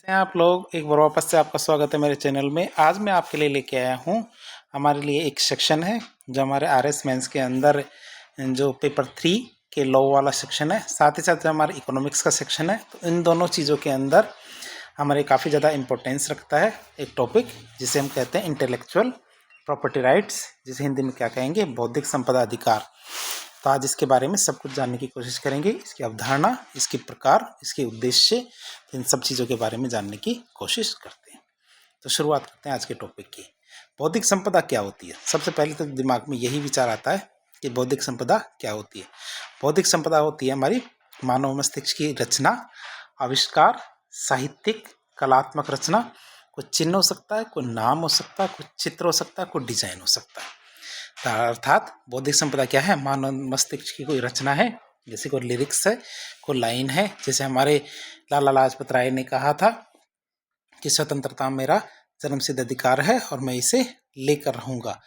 हैं आप लोग। एक बार वापस से आपका स्वागत है मेरे चैनल में। आज मैं आपके लिए लेके आया हूँ, हमारे लिए एक सेक्शन है जो हमारे आरएस मेंस के अंदर जो पेपर 3 के लॉ वाला सेक्शन है, साथ ही साथ जो हमारे इकोनॉमिक्स का सेक्शन है। तो इन दोनों चीज़ों के अंदर हमारे काफ़ी ज़्यादा इम्पोर्टेंस रखता है एक टॉपिक जिसे हम कहते हैं इंटेलेक्चुअल प्रॉपर्टी राइट्स, जिसे हिंदी में क्या कहेंगे, बौद्धिक संपदा अधिकार। तो आज इसके बारे में सब कुछ जानने की कोशिश करेंगे, इसकी अवधारणा, इसके प्रकार, इसके उद्देश्य, इन सब चीज़ों के बारे में जानने की कोशिश करते हैं। तो शुरुआत करते हैं आज के टॉपिक की। बौद्धिक संपदा क्या होती है? सबसे पहले तो दिमाग में यही विचार आता है कि बौद्धिक संपदा क्या होती है। बौद्धिक संपदा होती है हमारी मानव मस्तिष्क की रचना, आविष्कार, साहित्यिक, कलात्मक रचना। कुछ चिन्ह हो सकता है, कोई नाम हो सकता है, कुछ चित्र हो सकता है, कोई डिजाइन हो सकता है। अर्थात बौद्धिक संपदा क्या है? मानव मस्तिष्क की कोई रचना है, जैसे कोई लिरिक्स है, कोई लाइन है। जैसे हमारे लाला लाजपत राय ने कहा था कि स्वतंत्रता मेरा जन्मसिद्ध अधिकार है और मैं इसे लेकर रहूँगा।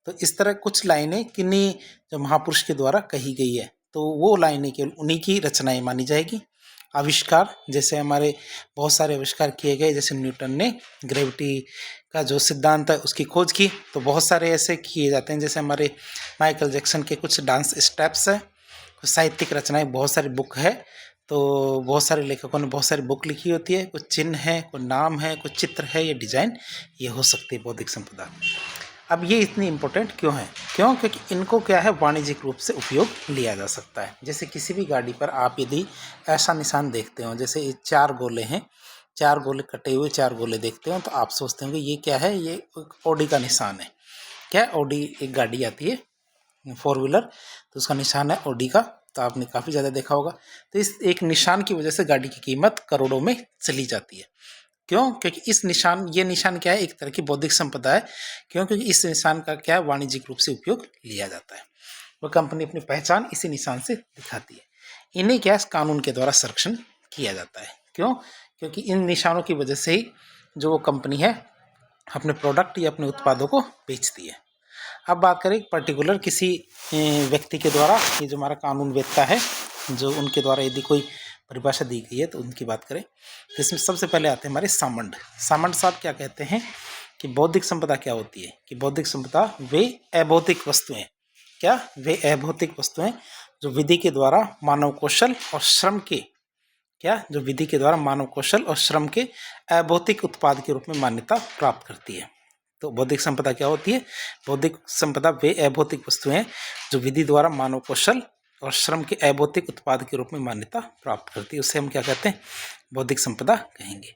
तो इस तरह कुछ लाइनें किन्हीं जो महापुरुष के द्वारा कही गई है, तो वो लाइनें केवल उन्हीं की रचनाएं मानी जाएगी। आविष्कार, जैसे हमारे बहुत सारे आविष्कार किए गए, जैसे न्यूटन ने ग्रेविटी का जो सिद्धांत है उसकी खोज की, तो बहुत सारे ऐसे किए जाते हैं। जैसे हमारे माइकल जैक्सन के कुछ डांस स्टेप्स है, कुछ साहित्यिक रचनाएं, बहुत सारी बुक है। तो बहुत सारे लेखकों ने बहुत सारी बुक लिखी होती है, कुछ चिन्ह है, कुछ नाम है, कुछ चित्र है, ये डिजाइन, ये हो सकती है बौद्धिक संपदा। अब ये इतनी इम्पोर्टेंट क्यों है? क्योंकि इनको क्या है, वाणिज्यिक रूप से उपयोग लिया जा सकता है। जैसे किसी भी गाड़ी पर आप यदि ऐसा निशान देखते हो, जैसे ये 4 गोले हैं, 4 गोले कटे हुए 4 गोले देखते हो, तो आप सोचते होंगे ये क्या है, ये ऑडी का निशान है। क्या? ऑडी एक गाड़ी आती है 4 व्हीलर, तो उसका निशान है ऑडी का। तो आपने काफ़ी ज़्यादा देखा होगा। तो इस एक निशान की वजह से गाड़ी की कीमत करोड़ों में चली जाती है। क्यों? क्योंकि ये निशान क्या है, एक तरह की बौद्धिक संपदा है। क्यों? क्योंकि इस निशान का क्या वाणिज्यिक रूप से उपयोग लिया जाता है। वह कंपनी अपनी पहचान इसी निशान से दिखाती है। इन्हें क्या कानून के द्वारा संरक्षण किया जाता है। क्यों? क्योंकि इन निशानों की वजह से ही जो वो कंपनी है अपने प्रोडक्ट या अपने उत्पादों को बेचती है। अब बात करें पर्टिकुलर किसी व्यक्ति के द्वारा, ये जो हमारा कानून वेत्ता है, जो उनके द्वारा यदि कोई परिभाषा दी गई है तो उनकी बात करें, तो इसमें सबसे पहले आते हैं हमारे सामंड। सामंड साहब क्या कहते हैं कि बौद्धिक संपदा क्या होती है? कि बौद्धिक संपदा वे अभौतिक वस्तुएं, क्या? वे अभौतिक वस्तुएं जो विधि के द्वारा मानव कौशल और श्रम के, क्या? जो विधि के द्वारा मानव कौशल और श्रम के अभौतिक उत्पाद के रूप में मान्यता प्राप्त करती है। तो बौद्धिक संपदा क्या होती है? बौद्धिक संपदा वे अभौतिक वस्तुएं जो विधि द्वारा मानव कौशल और श्रम के अभौतिक उत्पाद के रूप में मान्यता प्राप्त करती है, उससे हम क्या कहते हैं? बौद्धिक संपदा कहेंगे।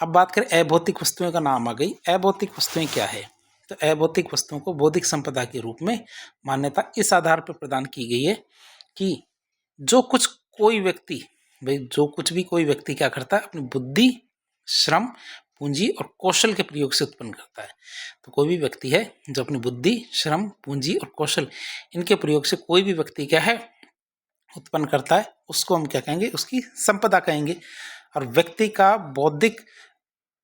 अब बात करें अभौतिक वस्तुएं का नाम आ गई। अभौतिक वस्तुएं क्या है? तो अभौतिक वस्तुओं को बौद्धिक संपदा के रूप में मान्यता इस आधार पर प्रदान की गई है कि जो कुछ कोई व्यक्ति, भाई जो कुछ भी कोई व्यक्ति क्या करता है, अपनी बुद्धि, श्रम, पूंजी और कौशल के प्रयोग से उत्पन्न करता है। तो कोई भी व्यक्ति है जो अपनी बुद्धि, श्रम, पूंजी और कौशल, इनके प्रयोग से कोई भी व्यक्ति क्या है उत्पन्न करता है, उसको हम क्या कहेंगे? उसकी संपदा कहेंगे। और व्यक्ति का बौद्धिक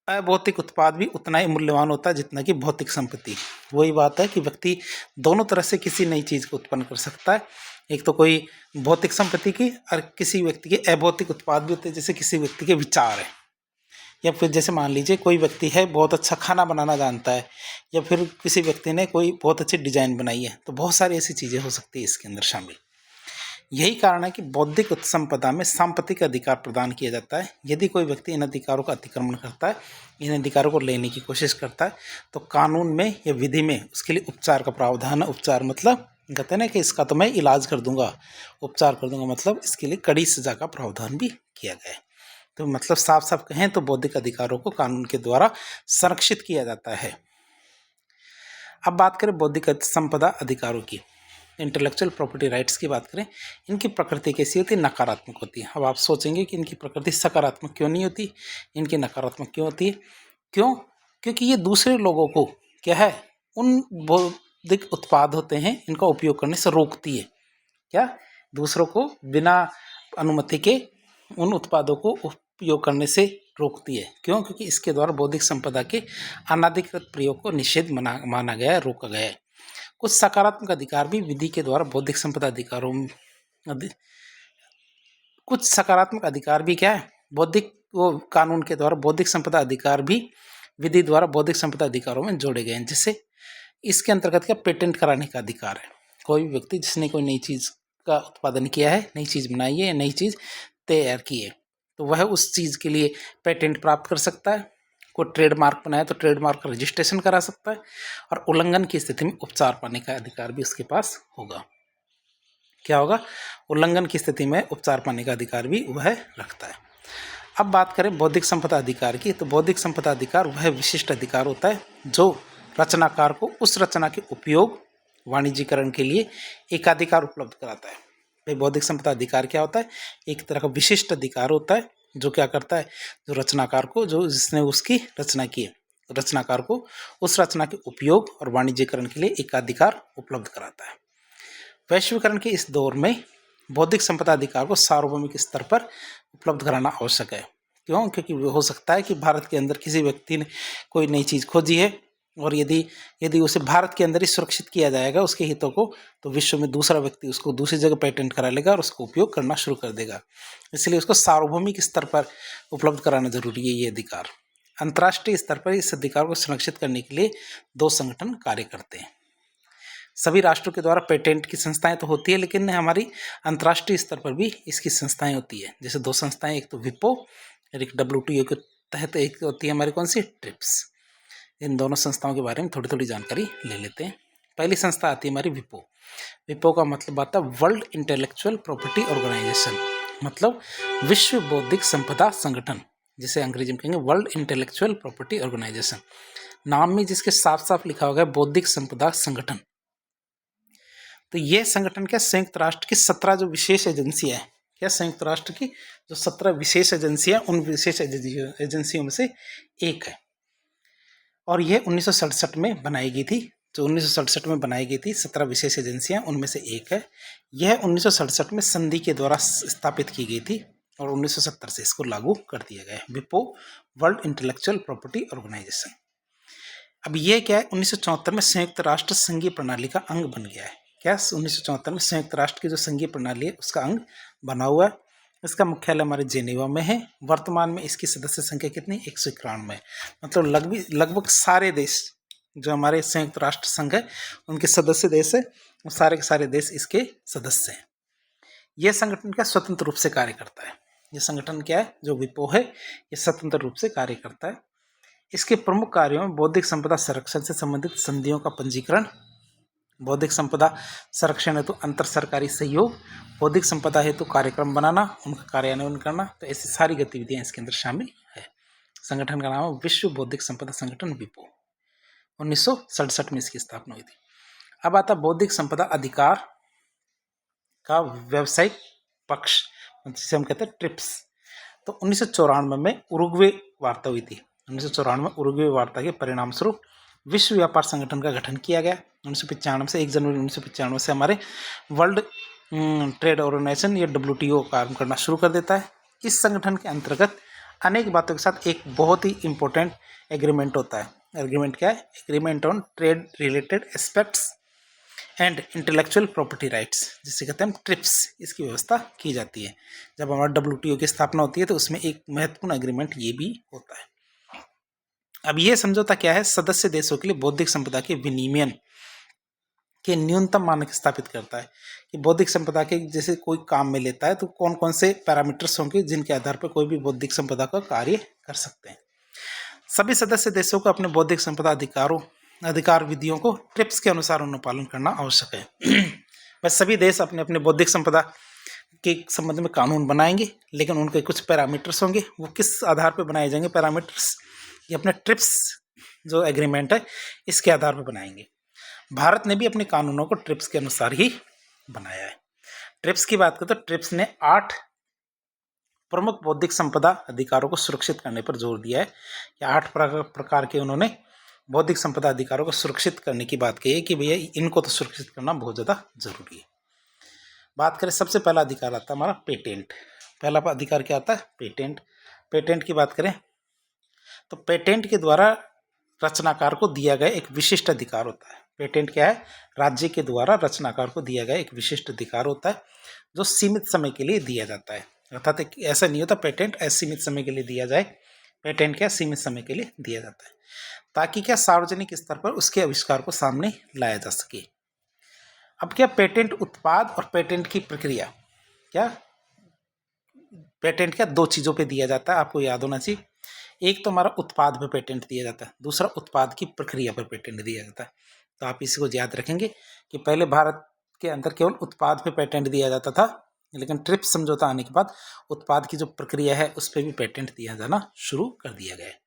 अभौतिक उत्पाद भी उतना ही मूल्यवान होता है जितना कि भौतिक संपत्ति। वही बात है कि व्यक्ति दोनों तरह से किसी नई चीज़ को उत्पन्न कर सकता है। एक तो कोई भौतिक संपत्ति की, और किसी व्यक्ति के अभौतिक उत्पाद भी होते हैं, जैसे किसी व्यक्ति के विचार है, या फिर जैसे मान लीजिए कोई व्यक्ति है बहुत अच्छा खाना बनाना जानता है, या फिर किसी व्यक्ति ने कोई बहुत अच्छी डिजाइन बनाई है। तो बहुत सारी ऐसी चीज़ें हो सकती है इसके अंदर शामिल। यही कारण है कि बौद्धिक संपदा में सांपत्तिक अधिकार प्रदान किया जाता है। यदि कोई व्यक्ति इन अधिकारों का अतिक्रमण करता है, इन अधिकारों को लेने की कोशिश करता है, तो कानून में या विधि में उसके लिए उपचार का प्रावधान है। उपचार मतलब कहते हैं ना कि इसका तो मैं इलाज कर दूंगा, उपचार कर दूंगा, मतलब इसके लिए कड़ी सजा का प्रावधान भी किया गया है। तो मतलब साफ साफ कहें तो बौद्धिक अधिकारों को कानून के द्वारा संरक्षित किया जाता है। अब बात करें बौद्धिक संपदा अधिकारों की, इंटेलेक्चुअल प्रॉपर्टी राइट्स की बात करें, इनकी प्रकृति कैसी होती है? नकारात्मक होती है। अब आप सोचेंगे कि इनकी प्रकृति सकारात्मक क्यों नहीं होती, इनकी नकारात्मक क्यों होती है? क्यों? क्योंकि ये दूसरे लोगों को क्या है, उन बौद्धिक उत्पाद होते हैं इनका उपयोग करने से रोकती है। क्या? दूसरों को बिना अनुमति के उन उत्पादों को उपयोग करने से रोकती है। क्यों? क्योंकि इसके द्वारा बौद्धिक संपदा के अनाधिकृत प्रयोग को निषेध माना गया है, रोका गया है। कुछ सकारात्मक अधिकार भी विधि के द्वारा बौद्धिक संपदा अधिकारों में कुछ सकारात्मक अधिकार भी क्या है, बौद्धिक वो कानून के द्वारा बौद्धिक संपदा अधिकार भी विधि द्वारा बौद्धिक संपदा अधिकारों में जोड़े गए हैं। जिससे इसके अंतर्गत क्या पेटेंट कराने का अधिकार है। कोई भी व्यक्ति जिसने कोई नई चीज़ का उत्पादन किया है, नई चीज़ बनाई है, नई चीज़ तैयार की है, तो वह उस चीज़ के लिए पेटेंट प्राप्त कर सकता है। कोई ट्रेडमार्क बनाया तो ट्रेडमार्क का रजिस्ट्रेशन करा सकता है, और उल्लंघन की स्थिति में उपचार पाने का अधिकार भी उसके पास होगा। क्या होगा? उल्लंघन की स्थिति में उपचार पाने का अधिकार भी वह रखता है। अब बात करें बौद्धिक संपदा अधिकार की, तो बौद्धिक संपदा अधिकार वह विशिष्ट अधिकार होता है जो रचनाकार को उस रचना के उपयोग वाणिज्यीकरण के लिए एकाधिकार उपलब्ध कराता है। भाई बौद्धिक संपदा अधिकार क्या होता है? एक तरह का विशिष्ट अधिकार होता है जो क्या करता है, जो रचनाकार को, जो जिसने उसकी रचना की है, रचनाकार को उस रचना के उपयोग और वाणिज्यीकरण के लिए एकाधिकार उपलब्ध कराता है। वैश्वीकरण के इस दौर में बौद्धिक संपदा अधिकार को सार्वभौमिक स्तर पर उपलब्ध कराना आवश्यक है। क्यों? क्योंकि हो सकता है कि भारत के अंदर किसी व्यक्ति ने कोई नई चीज़ खोजी है, और यदि उसे भारत के अंदर ही सुरक्षित किया जाएगा उसके हितों को, तो विश्व में दूसरा व्यक्ति उसको दूसरी जगह पेटेंट करा लेगा और उसको उपयोग करना शुरू कर देगा। इसलिए उसको सार्वभौमिक स्तर पर उपलब्ध कराना जरूरी है ये अधिकार। अंतर्राष्ट्रीय स्तर पर इस अधिकार को संरक्षित करने के लिए 2 संगठन कार्य करते हैं। सभी राष्ट्रों के द्वारा पेटेंट की संस्थाएं तो होती है, लेकिन हमारी अंतर्राष्ट्रीय स्तर पर भी इसकी संस्थाएं होती है। जैसे 2 संस्थाएं, एक तो विपो और एक WTO के तहत एक होती है हमारी कौन सी, ट्रिप्स। इन दोनों संस्थाओं के बारे में थोड़ी थोड़ी जानकारी ले लेते हैं। पहली संस्था आती है हमारी विपो। विपो का मतलब आता है वर्ल्ड इंटेलेक्चुअल प्रॉपर्टी ऑर्गेनाइजेशन, मतलब विश्व बौद्धिक संपदा संगठन, जिसे अंग्रेजी में कहेंगे वर्ल्ड इंटेलेक्चुअल प्रॉपर्टी ऑर्गेनाइजेशन। नाम में जिसके साफ साफ लिखा होगा बौद्धिक संपदा संगठन। तो यह संगठन क्या, संयुक्त राष्ट्र की 17 जो विशेष एजेंसियां हैं, क्या संयुक्त राष्ट्र की जो 17 विशेष एजेंसियां, उन विशेष एजेंसियों में से एक है। और यह 1967 में बनाई गई थी। जो 1967 में बनाई गई थी 17 विशेष एजेंसियां, उनमें से एक है। यह 1967 में संधि के द्वारा स्थापित की गई थी और 1970 से इसको लागू कर दिया गया है, विपो वर्ल्ड इंटेलेक्चुअल प्रॉपर्टी ऑर्गेनाइजेशन। अब यह क्या है, 1974 में संयुक्त राष्ट्र संघीय प्रणाली का अंग बन गया है। क्या 1974 में संयुक्त राष्ट्र की जो संघीय प्रणाली है उसका अंग बना हुआ है। इसका मुख्यालय हमारे जेनेवा में है। वर्तमान में इसकी सदस्य संख्या कितनी, 191। मतलब लगभग सारे देश जो हमारे संयुक्त राष्ट्र संघ है उनके सदस्य देश है, वो सारे के सारे देश इसके सदस्य हैं। यह संगठन क्या स्वतंत्र रूप से कार्य करता है। यह संगठन क्या है, जो विपो है, ये स्वतंत्र रूप से कार्य करता है। इसके प्रमुख कार्यों में बौद्धिक संपदा संरक्षण से संबंधित संधियों का पंजीकरण, बौद्धिक संपदा संरक्षण हेतु अंतर सरकारी सहयोग, बौद्धिक संपदा हेतु कार्यक्रम बनाना, उनका कार्यान्वयन करना, तो ऐसी सारी गतिविधियां इसके अंदर शामिल है। संगठन का नाम है विश्व बौद्धिक संपदा संगठन विपो। 1967 में इसकी स्थापना हुई थी। अब आता बौद्धिक संपदा अधिकार का व्यावसायिक पक्ष, जिसे हम कहते हैं ट्रिप्स। तो 1994 में उरुग्वे वार्ता हुई थी। 1994 में उरुग्वे वार्ता के परिणाम स्वरूप विश्व व्यापार संगठन का गठन किया गया। 1995 से 1 जनवरी 1995 से हमारे वर्ल्ड ट्रेड ऑर्गेनाइजेशन या WTO काम करना शुरू कर देता है। इस संगठन के अंतर्गत अनेक बातों के साथ एक बहुत ही इंपॉर्टेंट एग्रीमेंट होता है। एग्रीमेंट क्या है, agreement on trade related aspects and intellectual property rights, जिसे कहते हैं ट्रिप्स। इसकी व्यवस्था की जाती है। जब हमारा WTO की स्थापना होती है तो उसमें एक महत्वपूर्ण एग्रीमेंट ये भी होता है। अब ये समझौता क्या है, सदस्य देशों के लिए बौद्धिक संपदा के विनियमन के न्यूनतम मानक स्थापित करता है कि बौद्धिक संपदा के जैसे कोई काम में लेता है तो कौन कौन से पैरामीटर्स होंगे जिनके आधार पर कोई भी बौद्धिक संपदा का कार्य कर सकते हैं। सभी सदस्य देशों को अपने बौद्धिक संपदा अधिकार विधियों को ट्रिप्स के अनुसार अनुपालन करना आवश्यक है। बस सभी देश अपने अपने बौद्धिक संपदा के संबंध में कानून बनाएंगे, लेकिन उनके कुछ पैरामीटर्स होंगे। वो किस आधार पर बनाए जाएंगे पैरामीटर्स, ये अपने ट्रिप्स जो एग्रीमेंट है इसके आधार पर बनाएंगे। भारत ने भी अपने कानूनों को ट्रिप्स के अनुसार ही बनाया है। ट्रिप्स की बात करें तो ट्रिप्स ने 8 प्रमुख बौद्धिक संपदा अधिकारों को सुरक्षित करने पर जोर दिया है। या 8 प्रकार के उन्होंने बौद्धिक संपदा अधिकारों को सुरक्षित करने की बात कही है कि भैया इनको तो सुरक्षित करना बहुत ज़्यादा जरूरी है। बात करें सबसे पहला अधिकार आता है हमारा पेटेंट। पहला अधिकार क्या आता है, पेटेंट। पेटेंट की बात करें तो पेटेंट के द्वारा रचनाकार को दिया गया एक विशिष्ट अधिकार होता है। पेटेंट क्या है, राज्य के द्वारा रचनाकार को दिया गया एक विशिष्ट अधिकार होता है जो सीमित समय के लिए दिया जाता है। अर्थात ऐसा नहीं होता पेटेंट असीमित समय के लिए दिया जाए, पेटेंट क्या सीमित समय के लिए दिया जाता है, ताकि क्या सार्वजनिक स्तर पर उसके आविष्कार को सामने लाया जा सके। अब क्या पेटेंट उत्पाद और पेटेंट की प्रक्रिया, क्या पेटेंट क्या दो चीज़ों पे दिया जाता है, आपको याद होना चाहिए। एक तो हमारा उत्पाद पे पेटेंट दिया जाता है, दूसरा उत्पाद की प्रक्रिया पर पेटेंट दिया जाता है। तो आप इसी को याद रखेंगे कि पहले भारत के अंदर केवल उत्पाद पे पेटेंट दिया जाता था, लेकिन ट्रिप्स समझौता आने के बाद उत्पाद की जो प्रक्रिया है उस पर भी पेटेंट दिया जाना शुरू कर दिया गया है।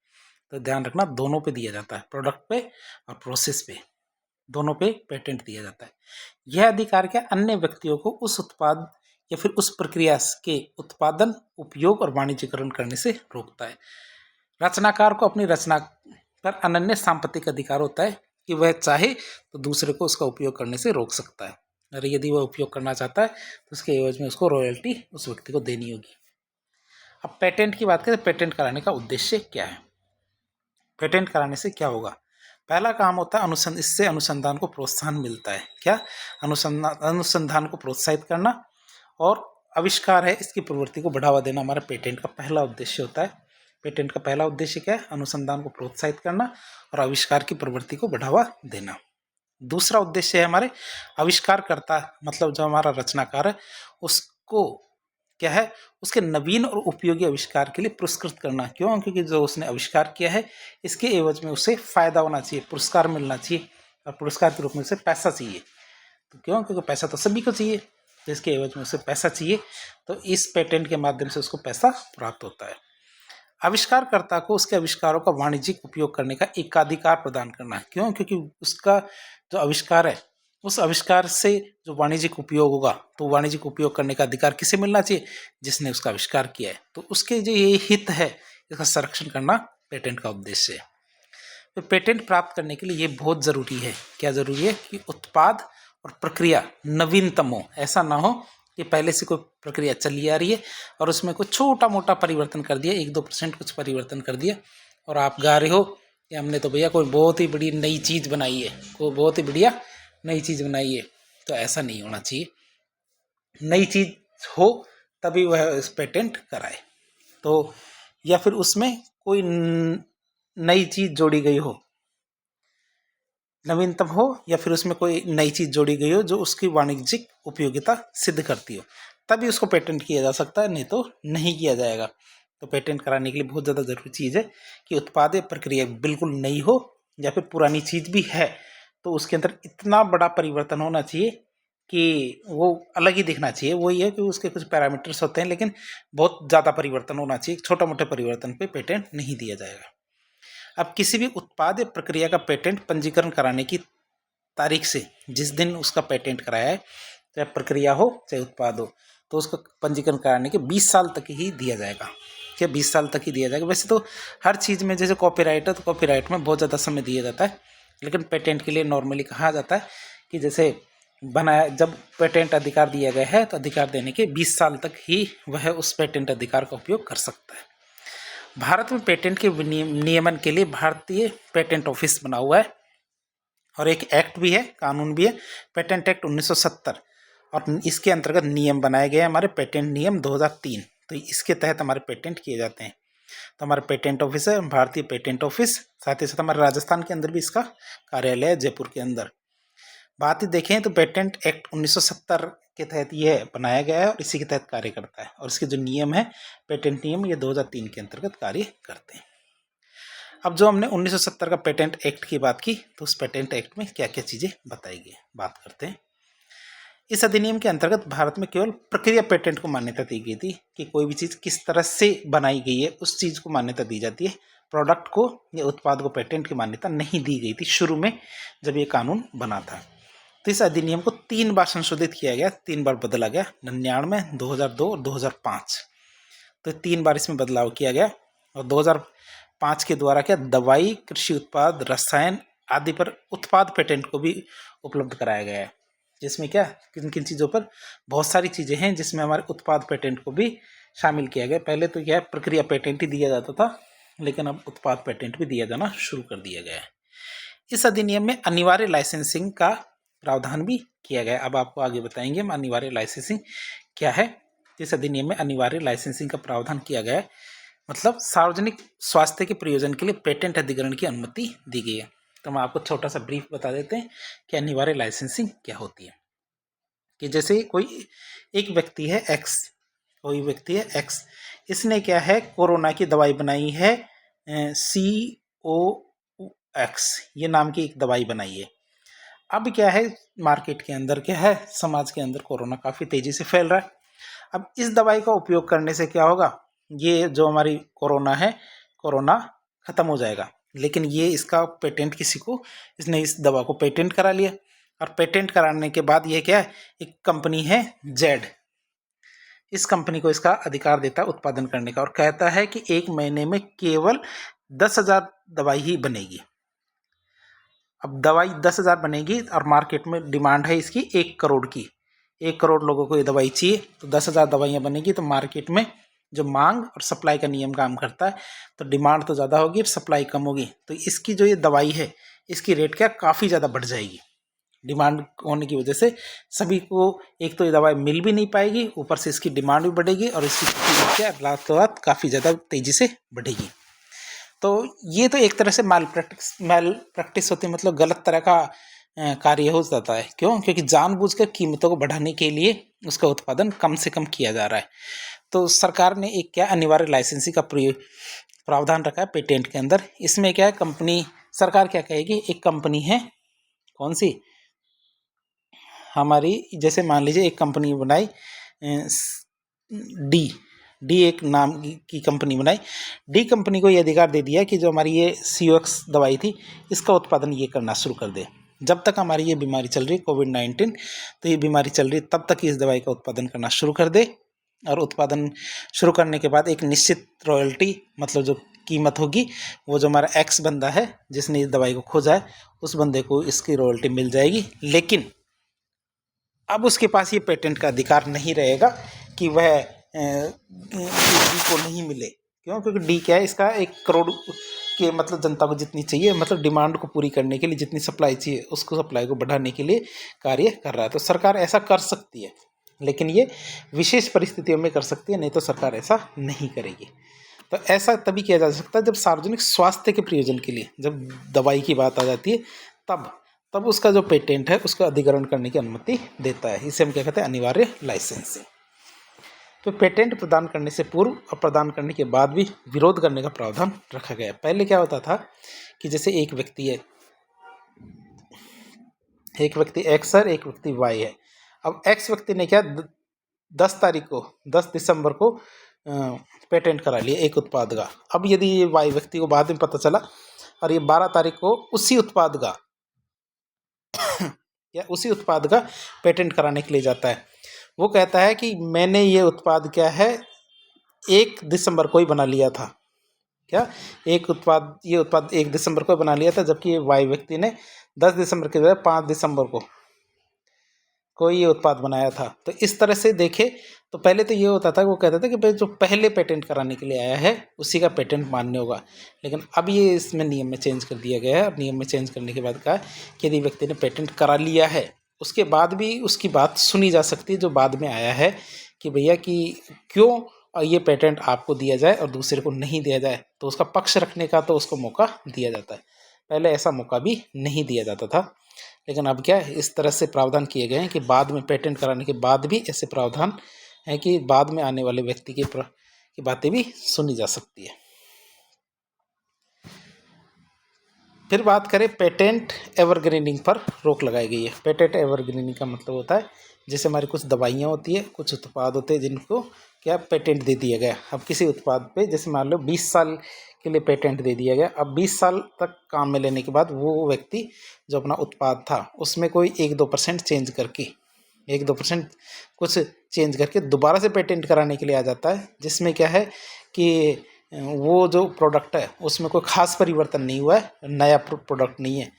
तो ध्यान रखना, दोनों पे दिया जाता है, प्रोडक्ट पे और प्रोसेस पे, दोनों पे पेटेंट दिया जाता है। यह अधिकार क्या अन्य व्यक्तियों को उस उत्पाद या फिर उस प्रक्रिया के उत्पादन, उपयोग और वाणिज्यकरण करने से रोकता है। रचनाकार को अपनी रचना पर अनन्य सांपत्तिक अधिकार होता है कि वह चाहे तो दूसरे को उसका उपयोग करने से रोक सकता है, और यदि वह उपयोग करना चाहता है तो उसके एवज में उसको रॉयल्टी उस व्यक्ति को देनी होगी। अब पेटेंट की बात करें, पेटेंट कराने का उद्देश्य क्या है। पेटेंट कराने से क्या होगा, पहला काम होता है इससे अनुसंधान को प्रोत्साहन मिलता है। क्या अनुसंधान को प्रोत्साहित करना और आविष्कार है इसकी प्रवृत्ति को बढ़ावा देना हमारा पेटेंट का पहला उद्देश्य होता है। पेटेंट का पहला उद्देश्य क्या है, अनुसंधान को प्रोत्साहित करना और आविष्कार की प्रवृत्ति को बढ़ावा देना। दूसरा उद्देश्य है हमारे आविष्कारकर्ता, मतलब जो हमारा रचनाकार है उसको क्या है, उसके नवीन और उपयोगी आविष्कार के लिए पुरस्कृत करना। क्यों, क्योंकि जो उसने आविष्कार किया है इसके एवज में उसे फायदा होना चाहिए, पुरस्कार मिलना चाहिए, और पुरस्कार के रूप में उसे पैसा चाहिए। तो क्यों, क्योंकि पैसा तो सभी को चाहिए, जिसके एवज में उसे पैसा चाहिए, तो इस पेटेंट के माध्यम से उसको पैसा प्राप्त होता है। आविष्कारकर्ता को उसके आविष्कारों का वाणिज्यिक उपयोग करने का एकाधिकार प्रदान करना है। क्यों, क्योंकि उसका जो आविष्कार है उस आविष्कार से जो वाणिज्यिक उपयोग होगा, तो वाणिज्यिक उपयोग करने का अधिकार किसे मिलना चाहिए, जिसने उसका आविष्कार किया है। तो उसके जो ये हित है इसका संरक्षण करना पेटेंट का उद्देश्य है। तो पेटेंट प्राप्त करने के लिए ये बहुत ज़रूरी है, क्या ज़रूरी है, कि उत्पाद और प्रक्रिया नवीनतम हो। ऐसा ना हो कि पहले से कोई प्रक्रिया चली आ रही है और उसमें कुछ छोटा मोटा परिवर्तन कर दिया, 1-2% कुछ परिवर्तन कर दिया, और आप गा रहे हो कि हमने तो भैया कोई बहुत ही बड़ी नई चीज़ बनाई है, कोई बहुत ही बढ़िया नई चीज़ बनाई है। तो ऐसा नहीं होना चाहिए, नई चीज़ हो तभी वह इस पेटेंट कराए। तो या फिर उसमें कोई नई चीज़ जोड़ी गई हो, नवीनतम हो, या फिर उसमें कोई नई चीज़ जोड़ी गई हो जो उसकी वाणिज्यिक उपयोगिता सिद्ध करती हो, तभी उसको पेटेंट किया जा सकता है, नहीं तो नहीं किया जाएगा। तो पेटेंट कराने के लिए बहुत ज़्यादा ज़रूरी चीज़ है कि उत्पाद या प्रक्रिया बिल्कुल नई हो, या फिर पुरानी चीज़ भी है तो उसके अंदर इतना बड़ा परिवर्तन होना चाहिए कि वो अलग ही दिखना चाहिए। वही है कि उसके कुछ पैरामीटर्स होते हैं, लेकिन बहुत ज़्यादा परिवर्तन होना चाहिए, छोटा मोटे परिवर्तन पे पेटेंट नहीं दिया जाएगा। अब किसी भी उत्पाद या प्रक्रिया का पेटेंट पंजीकरण कराने की तारीख से, जिस दिन उसका पेटेंट कराया है, चाहे प्रक्रिया हो चाहे उत्पाद हो, तो उसका पंजीकरण कराने के 20 साल तक ही दिया जाएगा। क्या 20 साल तक ही दिया जाएगा। वैसे तो हर चीज़ में, जैसे कॉपीराइट है तो कॉपीराइट में बहुत ज़्यादा समय दिया जाता है, लेकिन पेटेंट के लिए नॉर्मली कहा जाता है कि जैसे बनाया, जब पेटेंट अधिकार दिया गया है तो अधिकार देने के 20 साल तक ही वह उस पेटेंट अधिकार का उपयोग कर सकता है। भारत में पेटेंट के नियमन के लिए भारतीय पेटेंट ऑफिस बना हुआ है, और एक एक्ट भी है, कानून भी है, पेटेंट एक्ट 1970, और इसके अंतर्गत नियम बनाए गए हैं हमारे पेटेंट नियम 2003। तो इसके तहत हमारे पेटेंट किए जाते हैं। तो हमारा पेटेंट ऑफिस है भारतीय पेटेंट ऑफिस, साथ ही साथ हमारे राजस्थान के अंदर भी इसका कार्यालय है, जयपुर के अंदर। बात ही देखें तो पेटेंट एक्ट 1970 के तहत ये बनाया गया है और इसी के तहत कार्य करता है, और इसके जो नियम है पेटेंट नियम, ये 2003 के अंतर्गत कार्य करते हैं। अब जो हमने 1970 का पेटेंट एक्ट की बात की, तो उस पेटेंट एक्ट में क्या क्या चीज़ें बताई गई, बात करते हैं। इस अधिनियम के अंतर्गत भारत में केवल प्रक्रिया पेटेंट को मान्यता दी गई थी, कि कोई भी चीज़ किस तरह से बनाई गई है उस चीज़ को मान्यता दी जाती है। प्रोडक्ट को या उत्पाद को पेटेंट की मान्यता नहीं दी गई थी शुरू में जब ये कानून बना था। तो इस अधिनियम को 3 बार संशोधित किया गया, 3 बार बदला गया, 99, 2002 और 2005। तो 3 बार इसमें बदलाव किया गया, और 2005 के द्वारा क्या दवाई, कृषि उत्पाद, रसायन आदि पर उत्पाद पेटेंट को भी उपलब्ध कराया गया है, जिसमें क्या किन किन चीज़ों पर, बहुत सारी चीज़ें हैं जिसमें हमारे उत्पाद पेटेंट को भी शामिल किया गया। पहले तो क्या प्रक्रिया पेटेंट ही दिया जाता था, लेकिन अब उत्पाद पेटेंट भी दिया जाना शुरू कर दिया गया है। इस अधिनियम में अनिवार्य लाइसेंसिंग का प्रावधान भी किया गया। अब आपको आगे बताएंगे हम अनिवार्य लाइसेंसिंग क्या है। इस अधिनियम में अनिवार्य लाइसेंसिंग का प्रावधान किया गया है, मतलब सार्वजनिक स्वास्थ्य के प्रयोजन के लिए पेटेंट अधिग्रहण की अनुमति दी गई है। तो हम आपको छोटा सा ब्रीफ बता देते हैं कि अनिवार्य लाइसेंसिंग क्या होती है। कि जैसे कोई एक व्यक्ति है एक्स, कोई व्यक्ति है एक्स, इसने क्या है कोरोना की दवाई बनाई है, COX ये नाम की एक दवाई बनाई है। अब क्या है मार्केट के अंदर क्या है, समाज के अंदर कोरोना काफ़ी तेज़ी से फैल रहा है। अब इस दवाई का उपयोग करने से क्या होगा, ये जो हमारी कोरोना है, कोरोना ख़त्म हो जाएगा। लेकिन ये इसका पेटेंट किसी को, इसने इस दवा को पेटेंट करा लिया, और पेटेंट कराने के बाद ये क्या है, एक कंपनी है जेड, इस कंपनी को इसका अधिकार देता है उत्पादन करने का, और कहता है कि 1 महीने में केवल 10,000 दवाई ही बनेगी। अब दवाई 10,000 बनेगी और मार्केट में डिमांड है इसकी 1 करोड़ की, 1 करोड़ लोगों को ये दवाई चाहिए, तो 10,000 दवाइयाँ बनेगी। तो मार्केट में जो मांग और सप्लाई का नियम काम करता है, तो डिमांड तो ज़्यादा होगी और सप्लाई कम होगी, तो इसकी जो ये दवाई है इसकी रेट क्या काफ़ी ज़्यादा बढ़ जाएगी। डिमांड होने की वजह से सभी को एक तो ये दवाई मिल भी नहीं पाएगी, ऊपर से इसकी डिमांड भी बढ़ेगी और इसकी कीमत क्या रातों रात काफ़ी ज़्यादा तेज़ी से बढ़ेगी। तो ये तो एक तरह से मैल प्रैक्टिस होती है, मतलब गलत तरह का कार्य हो जाता है। क्यों? क्योंकि जानबूझकर कीमतों को बढ़ाने के लिए उसका उत्पादन कम से कम किया जा रहा है। तो सरकार ने एक क्या अनिवार्य लाइसेंसिंग का प्रावधान रखा है पेटेंट के अंदर। इसमें क्या है, कंपनी, सरकार क्या कहेगी, एक कंपनी है कौन सी हमारी, जैसे मान लीजिए एक कंपनी बनाई डी एक नाम की कंपनी बनाई, डी कंपनी को ये अधिकार दे दिया कि जो हमारी ये COX दवाई थी इसका उत्पादन ये करना शुरू कर दे। जब तक हमारी ये बीमारी चल रही है कोविड-19, तो ये बीमारी चल रही है तब तक इस दवाई का उत्पादन करना शुरू कर दे, और उत्पादन शुरू करने के बाद एक निश्चित रॉयल्टी, मतलब जो कीमत होगी, वो जो हमारा एक्स बंदा है जिसने इस दवाई को खोजा है उस बंदे को इसकी रॉयल्टी मिल जाएगी। लेकिन अब उसके पास ये पेटेंट का अधिकार नहीं रहेगा कि वह डी को नहीं मिले। क्यों? क्योंकि डी क्या है, इसका 1 करोड़ के मतलब जनता को जितनी चाहिए, मतलब डिमांड को पूरी करने के लिए जितनी सप्लाई चाहिए उसको सप्लाई को बढ़ाने के लिए कार्य कर रहा है। तो सरकार ऐसा कर सकती है, लेकिन ये विशेष परिस्थितियों में कर सकती है, नहीं तो सरकार ऐसा नहीं करेगी। तो ऐसा तभी किया जा सकता है जब सार्वजनिक स्वास्थ्य के प्रयोजन के लिए, जब दवाई की बात आ जाती है, तब उसका जो पेटेंट है उसका अधिग्रहण करने की अनुमति देता है। इसे हम क्या कहते हैं, अनिवार्य लाइसेंसिंग। तो पेटेंट प्रदान करने से पूर्व और प्रदान करने के बाद भी विरोध करने का प्रावधान रखा गया है। पहले क्या होता था कि जैसे एक व्यक्ति है, एक व्यक्ति एक्स है, एक व्यक्ति वाई है। अब एक्स व्यक्ति ने क्या 10 दिसंबर को पेटेंट करा लिया एक उत्पाद का। अब यदि ये वाई व्यक्ति को बाद में पता चला और ये 12 तारीख को उसी उत्पाद का या उसी उत्पाद का पेटेंट कराने के लिए जाता है, वो कहता है कि मैंने ये उत्पाद क्या है 1 दिसंबर को ही बना लिया था। क्या ये उत्पाद 1 दिसंबर को बना लिया था, जबकि ये वाई व्यक्ति ने 10 दिसंबर के बजाय 5 दिसंबर को ये उत्पाद बनाया था। तो इस तरह से देखे तो पहले तो ये होता था, वो कहता था कि भाई जो पहले पेटेंट कराने के लिए आया है उसी का पेटेंट मान्य होगा। लेकिन अब ये इसमें नियम में चेंज कर दिया गया है, और नियम में चेंज करने के बाद कहा कि यदि व्यक्ति ने पेटेंट करा लिया है उसके बाद भी उसकी बात सुनी जा सकती है, जो बाद में आया है, कि भैया कि क्यों ये पेटेंट आपको दिया जाए और दूसरे को नहीं दिया जाए, तो उसका पक्ष रखने का तो उसको मौका दिया जाता है। पहले ऐसा मौका भी नहीं दिया जाता था, लेकिन अब क्या है, इस तरह से प्रावधान किए गए हैं कि बाद में पेटेंट कराने के बाद भी ऐसे प्रावधान है कि बाद में आने वाले व्यक्ति की बातें भी सुनी जा सकती है। फिर बात करें पेटेंट एवरग्रीनिंग पर रोक लगाई गई है। पेटेंट एवरग्रीनिंग का मतलब होता है जैसे हमारी कुछ दवाइयाँ होती है, कुछ उत्पाद होते हैं जिनको क्या पेटेंट दे दिया गया। अब किसी उत्पाद पे जैसे मान लो 20 साल के लिए पेटेंट दे दिया गया। अब 20 साल तक काम में लेने के बाद वो व्यक्ति जो अपना उत्पाद था उसमें कोई 1-2% चेंज करके 1-2% कुछ चेंज करके दोबारा से पेटेंट कराने के लिए आ जाता है, जिसमें क्या है कि वो जो प्रोडक्ट है उसमें कोई ख़ास परिवर्तन नहीं हुआ है, नया प्रोडक्ट नहीं है,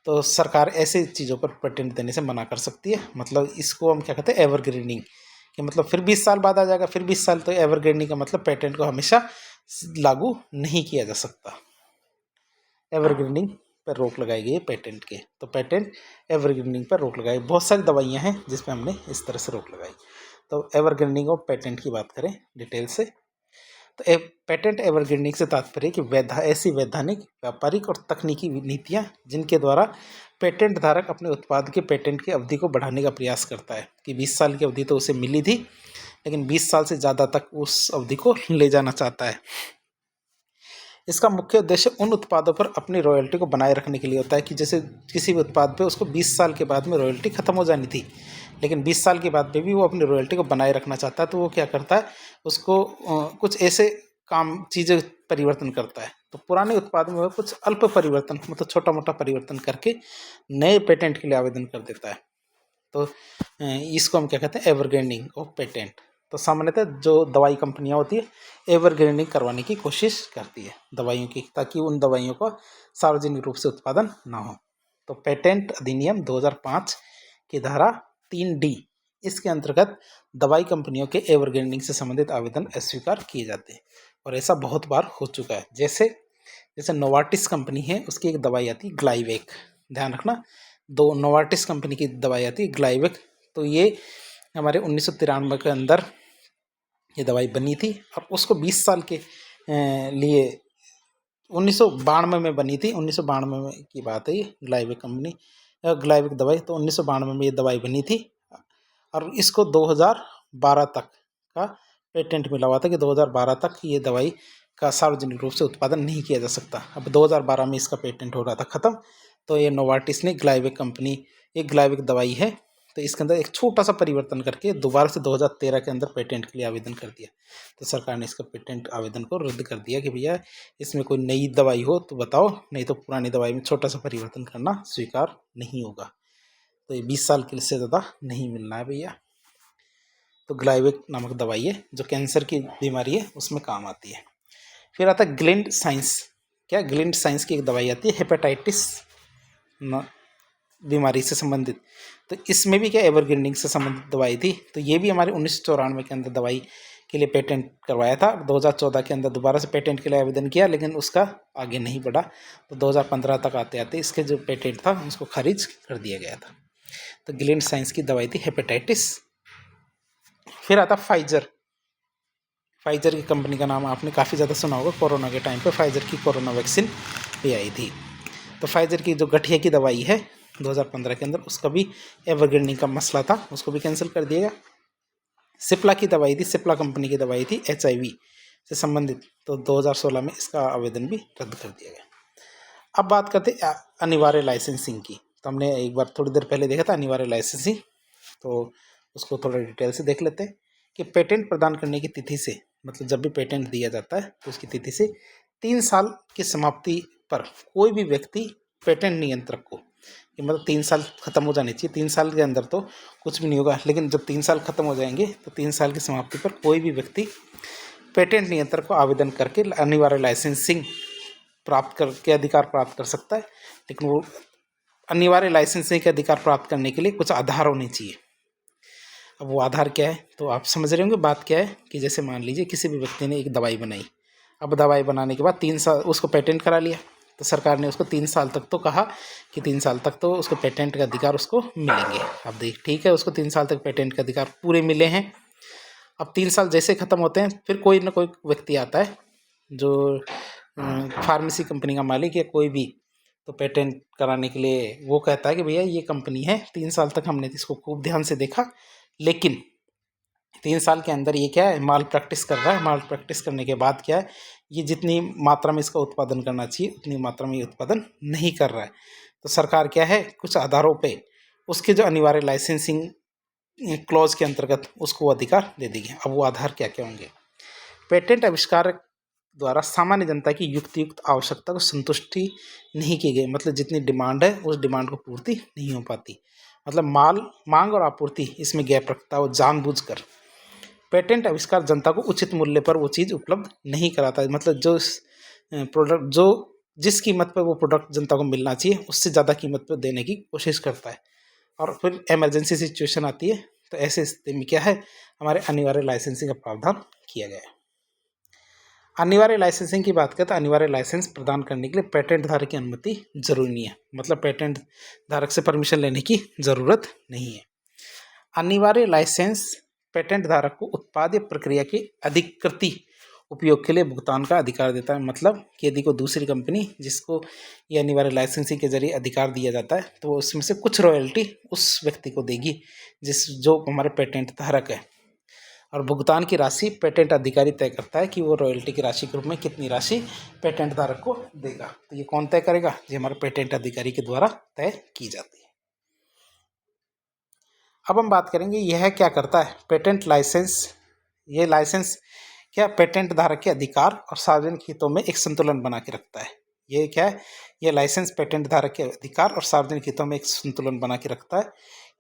तो सरकार ऐसे चीज़ों पर पेटेंट देने से मना कर सकती है। मतलब इसको हम क्या कहते हैं, एवरग्रीनिंग, कि मतलब फिर 20 साल बाद आ जाएगा, फिर 20 साल। तो एवरग्रीनिंग का मतलब पेटेंट को हमेशा लागू नहीं किया जा सकता। एवरग्रीनिंग पर रोक लगाई गई है पेटेंट के। तो पेटेंट एवरग्रीनिंग पर रोक लगाई। बहुत सारी दवाइयाँ हैं जिस पर हमने इस तरह से रोक लगाई। तो एवरग्रीनिंग ऑफ पेटेंट की बात करें डिटेल से, तो पेटेंट एवरग्रीनिंग से तात्पर्य कि ऐसी वैधानिक, व्यापारिक और तकनीकी नीतियाँ जिनके द्वारा पेटेंट धारक अपने उत्पाद के पेटेंट की अवधि को बढ़ाने का प्रयास करता है। कि 20 साल की अवधि तो उसे मिली थी, लेकिन 20 साल से ज़्यादा तक उस अवधि को ले जाना चाहता है। इसका मुख्य उद्देश्य उन उत्पादों पर अपनी रॉयल्टी को बनाए रखने के लिए होता है कि जैसे किसी भी उत्पाद पे उसको 20 साल के बाद में रॉयल्टी ख़त्म हो जानी थी, लेकिन 20 साल के बाद पे भी वो अपनी रॉयल्टी को बनाए रखना चाहता है, तो वो क्या करता है, उसको कुछ ऐसे चीज़ें परिवर्तन करता है। तो पुराने उत्पाद में वह कुछ अल्प परिवर्तन, मतलब छोटा मोटा परिवर्तन करके नए पेटेंट के लिए आवेदन कर देता है। तो इसको हम क्या कहते हैं, एवरग्रीनिंग ऑफ पेटेंट। तो सामान्यतः जो दवाई कंपनियां होती है एवरग्रीनिंग करवाने की कोशिश करती है दवाइयों की, ताकि उन दवाइयों का सार्वजनिक रूप से उत्पादन ना हो। तो पेटेंट अधिनियम 2005 की धारा 3D, इसके अंतर्गत दवाई कंपनियों के एवरग्रीनिंग से संबंधित आवेदन अस्वीकार किए जाते हैं, और ऐसा बहुत बार हो चुका है। जैसे नोवार्टिस कंपनी है, उसकी एक दवाई आती है ग्लाइवेक, ध्यान रखना, नोवार्टिस कंपनी की दवाई आती है ग्लाइवेक। तो ये हमारे 1993 के अंदर ये दवाई बनी थी, और उसको 20 साल के लिए 1992 में बनी थी। 1992 में की बात है, ये ग्लाइवेक कंपनी ग्लाइवेक दवाई, तो 1992 में ये दवाई बनी थी, और इसको 2012 तक का पेटेंट मिला हुआ था कि 2012 तक ये दवाई का सार्वजनिक रूप से उत्पादन नहीं किया जा सकता। अब 2012 में इसका पेटेंट हो रहा था ख़त्म, तो ये नोवार्टिस ने ग्लाइवेक कंपनी, एक ग्लाइवेक दवाई है, तो इसके अंदर एक छोटा सा परिवर्तन करके दोबारा से 2013 के अंदर पेटेंट के लिए आवेदन कर दिया। तो सरकार ने इसका पेटेंट आवेदन को रद्द कर दिया कि भैया इसमें कोई नई दवाई हो तो बताओ, नहीं तो पुरानी दवाई में छोटा सा परिवर्तन करना स्वीकार नहीं होगा। तो ये 20 साल के से ज़्यादा नहीं मिलना है भैया। तो ग्लाइवेक नामक दवाई है जो कैंसर की बीमारी है उसमें काम आती है। फिर आता है ग्लिंड साइंस। क्या ग्लिंड साइंस की एक दवाई आती है हेपेटाइटिस बीमारी से संबंधित, तो इसमें भी क्या एवरग्रीनिंग से संबंधित दवाई थी। तो ये भी हमारे 1994 के अंदर दवाई के लिए पेटेंट करवाया था। 2014 के अंदर दोबारा से पेटेंट के लिए आवेदन किया, लेकिन उसका आगे नहीं बढ़ा। तो 2015 तक आते आते इसके जो पेटेंट था उसको खारिज कर दिया गया था। तो ग्लिंड साइंस की दवाई थी हेपेटाइटिस। फिर आता फाइजर। फाइजर की कंपनी का नाम आपने काफ़ी ज़्यादा सुना होगा। कोरोना के टाइम पे फाइजर की कोरोना वैक्सीन भी आई थी। तो फाइजर की जो गठिया की दवाई है 2015 के अंदर, उसका भी एवरग्रीनिंग का मसला था, उसको भी कैंसिल कर दिया गया। सिप्ला की दवाई थी, सिप्ला कंपनी की दवाई थी HIV से संबंधित, तो 2016 में इसका आवेदन भी रद्द कर दिया गया। अब बात करते अनिवार्य लाइसेंसिंग की। तो हमने एक बार थोड़ी देर पहले देखा था अनिवार्य लाइसेंसिंग, तो उसको थोड़ा डिटेल से देख लेते हैं कि पेटेंट प्रदान करने की तिथि से, मतलब जब भी पेटेंट दिया जाता है तो उसकी तिथि से 3 साल की समाप्ति पर कोई भी व्यक्ति पेटेंट नियंत्रक को, कि मतलब 3 साल खत्म हो जाने चाहिए, 3 साल के अंदर तो कुछ भी नहीं होगा, लेकिन जब 3 साल खत्म हो जाएंगे तो 3 साल की समाप्ति पर कोई भी व्यक्ति पेटेंट नियंत्रक को आवेदन करके अनिवार्य लाइसेंसिंग प्राप्त करके अधिकार प्राप्त कर सकता है। लेकिन वो अनिवार्य लाइसेंसिंग के अधिकार प्राप्त करने के लिए कुछ आधार होने चाहिए। अब वो आधार क्या है, तो आप समझ रहे होंगे बात क्या है, कि जैसे मान लीजिए किसी भी व्यक्ति ने एक दवाई बनाई, अब दवाई बनाने के बाद 3 साल उसको पेटेंट करा लिया, तो सरकार ने उसको 3 साल तक तो कहा कि 3 साल तक तो उसको पेटेंट का अधिकार उसको मिलेंगे। अब देख ठीक है, उसको 3 साल तक पेटेंट का अधिकार पूरे मिले हैं। अब 3 साल जैसे ख़त्म होते हैं, फिर कोई ना कोई व्यक्ति आता है जो फार्मेसी कंपनी का मालिक या कोई भी, तो पेटेंट कराने के लिए वो कहता है कि भैया ये कंपनी है, 3 साल तक हमने इसको खूब ध्यान से देखा, लेकिन 3 साल के अंदर ये क्या है, माल प्रैक्टिस कर रहा है। माल प्रैक्टिस करने के बाद क्या है, ये जितनी मात्रा में इसका उत्पादन करना चाहिए उतनी मात्रा में ये उत्पादन नहीं कर रहा है। तो सरकार क्या है, कुछ आधारों पे उसके जो अनिवार्य लाइसेंसिंग क्लॉज के अंतर्गत उसको अधिकार दे देगी। अब वो आधार क्या क्या होंगे, पेटेंट आविष्कार द्वारा सामान्य जनता की युक्त आवश्यकता को संतुष्टि नहीं की गई, मतलब जितनी डिमांड है उस डिमांड को पूर्ति नहीं हो पाती, मतलब मांग और आपूर्ति इसमें गैप रखता है वो जानबूझकर। पेटेंट आविष्कार जनता को उचित मूल्य पर वो चीज़ उपलब्ध नहीं कराता है, मतलब जो प्रोडक्ट जिस कीमत पर वो प्रोडक्ट जनता को मिलना चाहिए उससे ज़्यादा कीमत पर देने की कोशिश करता है। और फिर इमरजेंसी सिचुएशन आती है, तो ऐसे स्थिति में क्या है, हमारे अनिवार्य लाइसेंसिंग का प्रावधान किया गया है। अनिवार्य लाइसेंसिंग की बात करें तो अनिवार्य लाइसेंस प्रदान करने के लिए पेटेंट धारक की अनुमति जरूरी नहीं है, मतलब पेटेंट धारक से परमिशन लेने की ज़रूरत नहीं है। अनिवार्य लाइसेंस पेटेंट धारक को उत्पाद या प्रक्रिया की अधिकृति उपयोग के लिए भुगतान का अधिकार देता है। मतलब कि यदि कोई दूसरी कंपनी जिसको ये अनिवार्य लाइसेंसिंग के जरिए अधिकार दिया जाता है तो उसमें से कुछ रॉयल्टी उस व्यक्ति को देगी जो हमारे पेटेंट धारक है, और भुगतान की राशि पेटेंट अधिकारी तय करता है कि वो रॉयल्टी की राशि के रूप में कितनी राशि पेटेंट धारक को देगा। तो ये कौन तय करेगा? ये हमारे पेटेंट अधिकारी के द्वारा तय की जाती है। अब हम बात करेंगे यह क्या करता है। पेटेंट लाइसेंस, ये लाइसेंस क्या पेटेंट धारक के अधिकार और सार्वजनिक हितों में एक संतुलन बना के रखता है। ये क्या है? ये लाइसेंस पेटेंट धारक के अधिकार और सार्वजनिक हितों में एक संतुलन बना के रखता है।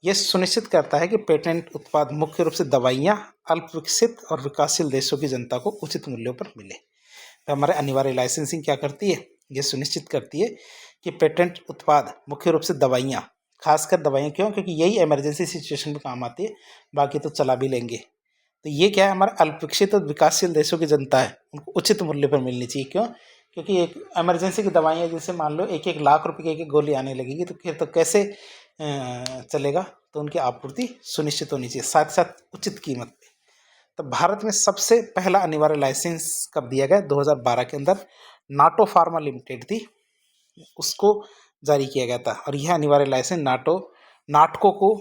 यह सुनिश्चित करता है कि पेटेंट उत्पाद मुख्य रूप से दवाइयाँ अल्प विकसित और विकासशील देशों की जनता को उचित मूल्यों पर मिले। तो हमारे अनिवार्य लाइसेंसिंग क्या करती है? ये सुनिश्चित करती है कि पेटेंट उत्पाद मुख्य रूप से दवाइयाँ, खासकर दवाइयाँ, क्यों? क्योंकि यही इमरजेंसी सिचुएशन में काम आती है, बाकी तो चला भी लेंगे। तो ये क्या है? हमारे अल्प विकसित और विकासशील देशों की जनता है, उनको उचित मूल्य पर मिलनी चाहिए। क्यों? क्योंकि एक इमरजेंसी की दवाइयाँ, जैसे मान लो 1-1 लाख रुपए की एक गोली आने लगेगी तो फिर तो कैसे चलेगा? तो उनकी आपूर्ति सुनिश्चित होनी चाहिए, साथ साथ उचित कीमत पे। तो भारत में सबसे पहला अनिवार्य लाइसेंस कब दिया गया? 2012 के अंदर नाटो फार्मा लिमिटेड थी, उसको जारी किया गया था। और यह अनिवार्य लाइसेंस नाटको को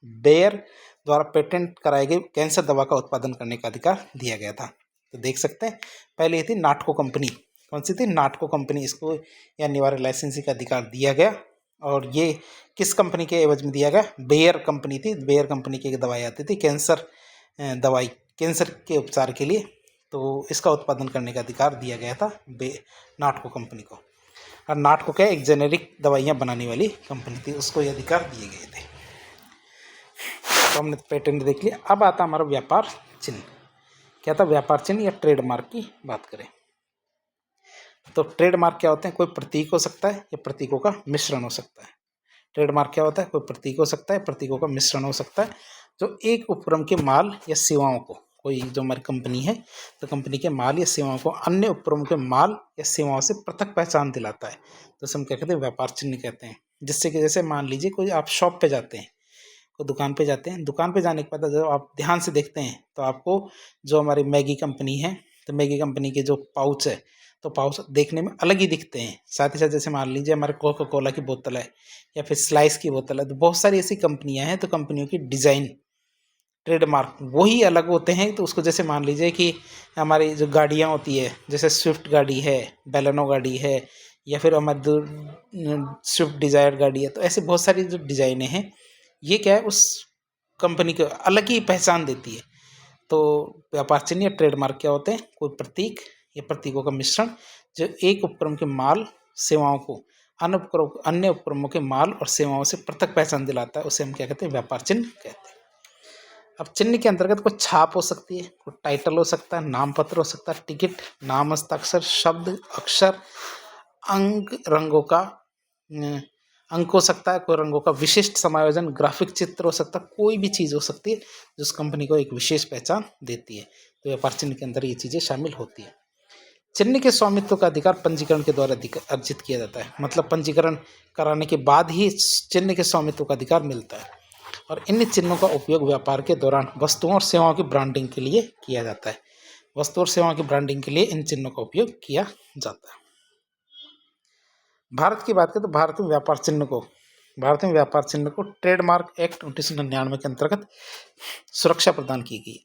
बेयर द्वारा पेटेंट कराई गई कैंसर दवा का उत्पादन करने का अधिकार दिया गया था। तो देख सकते हैं, पहले ये थी नाटको कंपनी। कौन सी थी? नाटको कंपनी। इसको यह अनिवार्य लाइसेंसिंग का अधिकार दिया गया। और ये किस कंपनी के एवज में दिया गया? बेयर कंपनी थी। बेयर कंपनी की एक दवाई आती थी कैंसर दवाई, कैंसर के उपचार के लिए। तो इसका उत्पादन करने का अधिकार दिया गया था नाटको कंपनी को। और नाटको क्या, एक जेनेरिक दवाइयाँ बनाने वाली कंपनी थी, उसको ये अधिकार दिए गए थे। तो हमने पेटेंट देख लिया। अब आता हमारा व्यापार चिन्ह। क्या था? व्यापार चिन्ह या ट्रेडमार्क की बात करें तो ट्रेडमार्क क्या होते हैं? कोई प्रतीक हो सकता है या प्रतीकों का मिश्रण हो सकता है। ट्रेडमार्क क्या होता है? कोई प्रतीक हो सकता है, प्रतीकों का मिश्रण हो सकता है, जो एक उपक्रम के माल या सेवाओं को, कोई जो हमारी कंपनी है तो कंपनी के माल या सेवाओं को अन्य उपक्रम के माल या सेवाओं से पृथक पहचान दिलाता है। तो इसे हम क्या कहते हैं? व्यापार चिन्ह कहते हैं। जिससे कि जैसे मान लीजिए कोई आप शॉप पे जाते हैं, कोई दुकान पे जाते हैं, दुकान पे जाने के बाद जब आप ध्यान से देखते हैं तो आपको जो हमारी मैगी कंपनी है, तो मैगी कंपनी के जो पाउच है, तो पाउच देखने में अलग ही दिखते हैं। साथ ही साथ जैसे मान लीजिए हमारे कोका कोला की बोतल है या फिर स्लाइस की बोतल है, तो बहुत सारी ऐसी कंपनियां हैं, तो कंपनियों की डिज़ाइन, ट्रेडमार्क वही अलग होते हैं। तो उसको जैसे मान लीजिए कि हमारी जो गाड़ियाँ होती है, जैसे स्विफ्ट गाड़ी है, बेलेनो गाड़ी है, या फिर हमारी जो स्विफ्ट डिज़ायर गाड़ी है, तो ऐसे बहुत सारी जो डिज़ाइनें हैं, ये क्या है, उस कंपनी को अलग ही पहचान देती है। तो व्यापार चिन्ह या ट्रेडमार्क क्या होते हैं? कोई प्रतीक या प्रतीकों का मिश्रण जो एक उपक्रम के माल सेवाओं को अन्य उपक्रमों के माल और सेवाओं से पृथक पहचान दिलाता है, उसे हम क्या कहते हैं? व्यापार चिन्ह कहते हैं। अब चिन्ह के अंतर्गत कोई छाप हो सकती है, कोई टाइटल हो सकता है, नाम पत्र हो सकता है, टिकट, नाम हस्ताक्षर, शब्द, अक्षर, अंक, रंगों का अंक हो सकता है, कोई रंगों का विशिष्ट समायोजन, ग्राफिक चित्र हो सकता है, कोई भी चीज़ हो सकती है जो उस कंपनी को एक विशेष पहचान देती है। तो व्यापार चिन्ह के अंदर ये चीज़ें शामिल होती है। चिन्ह के स्वामित्व का अधिकार पंजीकरण के द्वारा अर्जित किया जाता है। मतलब पंजीकरण कराने के बाद ही चिन्ह के स्वामित्व का अधिकार मिलता है। और इन चिन्हों का उपयोग व्यापार के दौरान वस्तुओं और सेवाओं की ब्रांडिंग के लिए किया जाता है। वस्तु और सेवाओं की ब्रांडिंग के लिए इन चिन्हों का उपयोग किया जाता है। भारत की बात करें तो भारत में व्यापार चिन्ह को ट्रेडमार्क एक्ट 1999 के अंतर्गत सुरक्षा प्रदान की गई।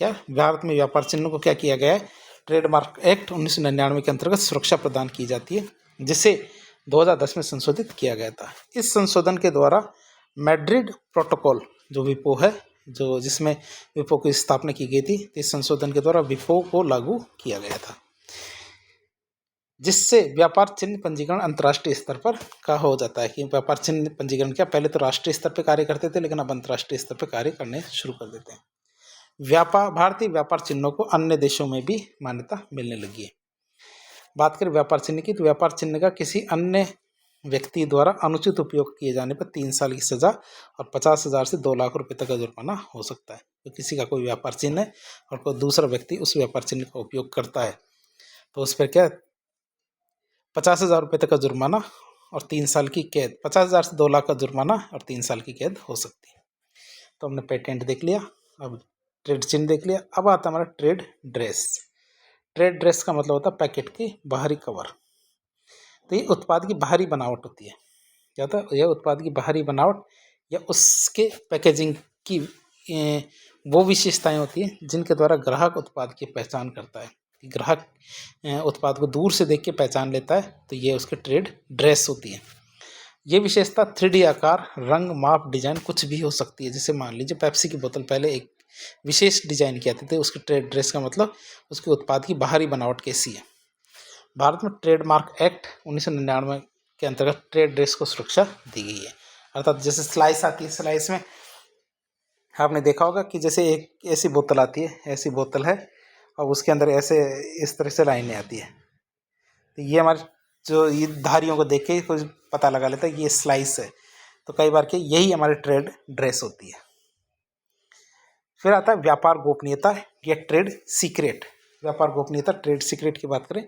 क्या भारत में व्यापार चिन्ह को क्या किया गया है? ट्रेडमार्क एक्ट 1999 के अंतर्गत सुरक्षा प्रदान की जाती है, जिसे 2010 में संशोधित किया गया था। इस संशोधन के द्वारा मैड्रिड प्रोटोकॉल जो विपो है, जो जिसमें विपो की स्थापना की गई थी, इस संशोधन के द्वारा विपो को लागू किया गया था, जिससे व्यापार चिन्ह पंजीकरण अंतर्राष्ट्रीय स्तर पर का हो जाता है। कि व्यापार चिन्ह पंजीकरण क्या पहले तो राष्ट्रीय स्तर पर कार्य करते थे, लेकिन अब अंतर्राष्ट्रीय स्तर पर कार्य करने शुरू कर देते हैं। भारतीय व्यापार चिन्हों को अन्य देशों में भी मान्यता मिलने लगी है। बात करें व्यापार चिन्ह की, तो व्यापार चिन्ह का किसी अन्य व्यक्ति द्वारा अनुचित उपयोग किए जाने पर 3 साल की सजा और 50,000 से 2 लाख रुपए तक का जुर्माना हो सकता है। तो किसी का कोई व्यापार चिन्ह है और कोई दूसरा व्यक्ति उस व्यापार चिन्ह का उपयोग करता है, तो उस पर क्या 50,000 रुपये तक का जुर्माना और 3 साल की कैद, 50,000 से 2 लाख का जुर्माना और 3 साल की कैद हो सकती है। तो हमने पेटेंट देख लिया। अब ट्रेड चिन्ह देख लिया। अब आता हमारा ट्रेड ड्रेस। ट्रेड ड्रेस का मतलब होता है पैकेट की बाहरी कवर। तो ये उत्पाद की बाहरी बनावट होती है। क्या होता है? यह उत्पाद की बाहरी बनावट या उसके पैकेजिंग की वो विशेषताएं होती हैं जिनके द्वारा ग्राहक उत्पाद की पहचान करता है। कि ग्राहक उत्पाद को दूर से देख के पहचान लेता है, तो ये उसके ट्रेड ड्रेस होती है। ये विशेषता 3D आकार, रंग, माप, डिजाइन कुछ भी हो सकती है। जैसे मान लीजिए पेप्सी की बोतल पहले एक विशेष डिजाइन की आती थी, उसके ट्रेड ड्रेस का मतलब उसके उत्पाद की बाहरी बनावट कैसी है। भारत में ट्रेडमार्क एक्ट 1999 के अंतर्गत ट्रेड ड्रेस को सुरक्षा दी गई है। अर्थात जैसे स्लाइस आती है, स्लाइस में आपने देखा होगा कि जैसे एक ऐसी बोतल आती है, ऐसी बोतल है और उसके अंदर ऐसे इस तरह से लाइनें आती है। तो ये हमारे जो ये धारियों को देख के कुछ पता लगा लेता है कि ये स्लाइस है। तो कई बार के यही हमारी ट्रेड ड्रेस होती है। फिर आता है व्यापार गोपनीयता या ट्रेड सीक्रेट। व्यापार गोपनीयता, ट्रेड सीक्रेट की बात करें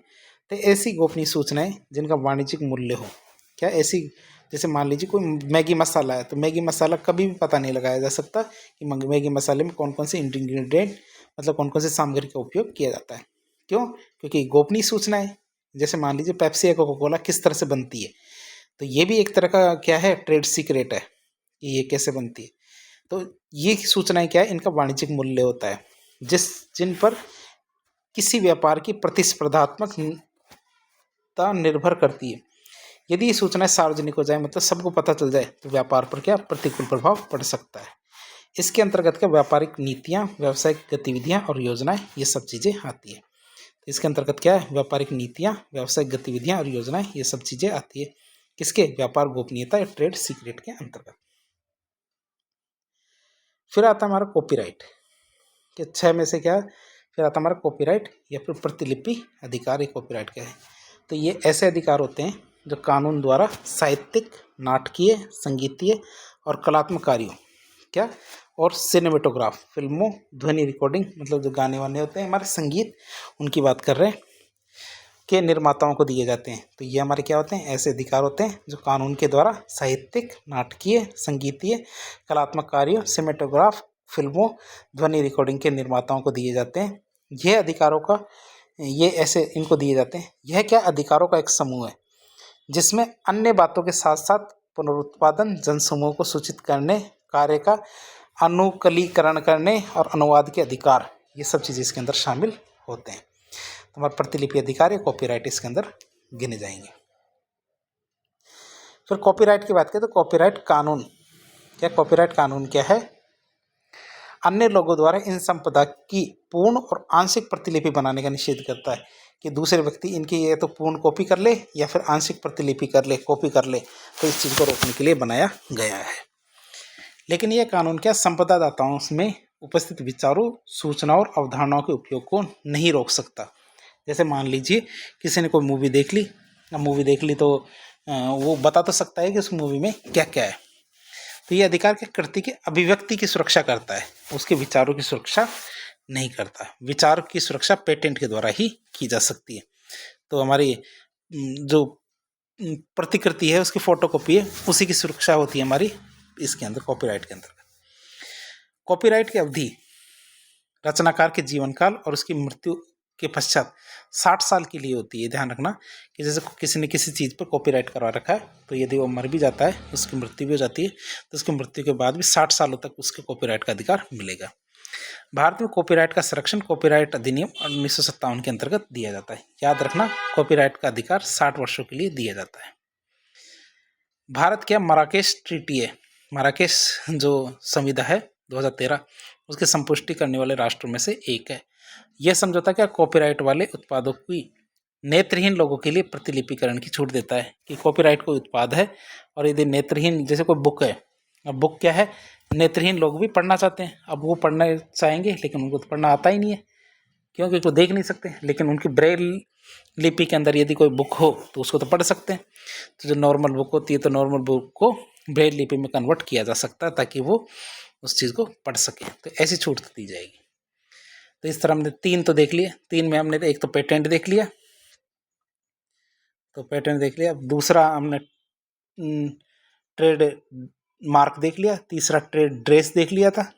तो ऐसी गोपनीय सूचनाएं जिनका वाणिज्यिक मूल्य हो। क्या ऐसी, जैसे मान लीजिए कोई मैगी मसाला है, तो मैगी मसाला कभी भी पता नहीं लगाया जा सकता कि मैगी मसाले में कौन कौन से इंग्रेडिएंट, मतलब कौन कौन से सामग्री का उपयोग किया जाता है। क्यों? क्योंकि गोपनीय सूचनाएं। जैसे मान लीजिए पेप्सी या कोका कोला किस तरह से बनती है, तो ये भी एक तरह का क्या है, ट्रेड सीक्रेट है कि ये कैसे बनती है। तो ये सूचनाएं क्या है, इनका वाणिज्यिक मूल्य होता है जिन पर किसी व्यापार की प्रतिस्पर्धात्मकता निर्भर करती है। यदि ये सूचनाएं सार्वजनिक हो जाए, मतलब सबको पता चल जाए, तो व्यापार पर क्या प्रतिकूल प्रभाव पड़ सकता है। इसके अंतर्गत क्या व्यापारिक नीतियां, व्यावसायिक गतिविधियां और योजनाएं, ये सब चीज़ें आती है। तो इसके अंतर्गत क्या है, व्यापारिक नीतियां, व्यावसायिक गतिविधियां और योजनाएं, ये सब चीज़ें आती है किसके, व्यापार गोपनीयता या ट्रेड सीक्रेट के अंतर्गत। फिर आता है हमारा कॉपीराइट के 6 में से क्या, फिर आता हमारा कॉपीराइट या फिर प्रतिलिपि अधिकार। ये कॉपीराइट क्या है, तो ये ऐसे अधिकार होते हैं जो कानून द्वारा साहित्यिक, नाटकीय, संगीतीय और कलात्मक कार्यों क्या, और सिनेमेटोग्राफ, फिल्मों, ध्वनि रिकॉर्डिंग, मतलब जो गाने वाने होते हैं हमारे संगीत, उनकी बात कर रहे हैं, के निर्माताओं को दिए जाते हैं। तो ये हमारे क्या होते हैं, ऐसे अधिकार होते हैं जो कानून के द्वारा साहित्यिक, नाटकीय, संगीतीय, कलात्मक कार्यों, सिनेमेटोग्राफ, फिल्मों, ध्वनि रिकॉर्डिंग के निर्माताओं को दिए जाते हैं। यह अधिकारों का, ये ऐसे इनको दिए जाते हैं। यह क्या, अधिकारों का एक समूह है जिसमें अन्य बातों के साथ साथ पुनरुत्पादन, जनसमूह को सूचित करने, कार्य का अनुकूलीकरण करने और अनुवाद के अधिकार, ये सब चीज़ें इसके अंदर शामिल होते हैं। तो हमारे प्रतिलिपि अधिकार या कॉपीराइट इसके अंदर गिने जाएंगे। फिर कॉपीराइट की बात करें तो कॉपीराइट कानून क्या, कॉपीराइट कानून क्या है, अन्य लोगों द्वारा इन संपदा की पूर्ण और आंशिक प्रतिलिपि बनाने का निषेध करता है कि दूसरे व्यक्ति इनकी ये तो पूर्ण कॉपी कर ले या फिर आंशिक प्रतिलिपि कर ले, कॉपी कर ले। तो इस चीज़ को रोकने के लिए बनाया गया है। लेकिन यह कानून क्या संपदा दाताओं में उपस्थित विचारों, सूचनाओं और अवधारणाओं के उपयोग को नहीं रोक सकता। जैसे मान लीजिए किसी ने कोई मूवी देख ली, तो वो बता तो सकता है कि उस मूवी में क्या क्या है। तो ये अधिकार के कृति की अभिव्यक्ति की सुरक्षा करता है, उसके विचारों की सुरक्षा नहीं करता। विचार की सुरक्षा पेटेंट के द्वारा ही की जा सकती है। तो हमारी जो प्रतिकृति है, उसकी फोटोकॉपी है, उसी की सुरक्षा होती है हमारी इसके अंदर, कॉपीराइट के अंदर। कॉपीराइट की अवधि रचनाकार के जीवन काल और उसकी मृत्यु के पश्चात 60 साल के लिए होती है। ध्यान रखना कि जैसे किसी ने किसी चीज़ पर कॉपीराइट करवा रखा है, तो यदि वो मर भी जाता है, उसकी मृत्यु भी हो जाती है, तो उसकी मृत्यु के बाद भी 60 सालों तक उसके कॉपीराइट का अधिकार मिलेगा। भारत में कॉपीराइट का संरक्षण कॉपीराइट अधिनियम 1957 के अंतर्गत दिया जाता है। याद रखना, कॉपीराइट का अधिकार 60 वर्षों के लिए दिया जाता है। भारत क्या मराकेश ट्रीटी है, मराकेश जो संविधा है 2013, उसकी संपुष्टि करने वाले राष्ट्रों में से एक है। यह समझौता क्या कॉपीराइट वाले उत्पादों की नेत्रहीन लोगों के लिए प्रतिलिपिकरण की छूट देता है कि कॉपीराइट कोई उत्पाद है और यदि नेत्रहीन, जैसे कोई बुक है, अब बुक क्या है, नेत्रहीन लोग भी पढ़ना चाहते हैं, अब वो पढ़ना चाहेंगे लेकिन उनको तो पढ़ना आता ही नहीं है क्योंकि वो देख नहीं सकते, लेकिन उनकी ब्रेल लिपि के अंदर यदि कोई बुक हो तो उसको तो पढ़ सकते हैं। तो जो नॉर्मल बुक होती है, तो नॉर्मल बुक को ब्रेल लिपि में कन्वर्ट किया जा सकता है ताकि वो उस चीज़ को पढ़ सके। तो ऐसी छूट दी जाएगी। तो इस तरह हमने 3 तो देख लिए, 3 में हमने एक तो पेटेंट देख लिया, तो पेटेंट देख लिया। दूसरा हमने ट्रेड मार्क देख लिया। तीसरा ट्रेड ड्रेस देख लिया था।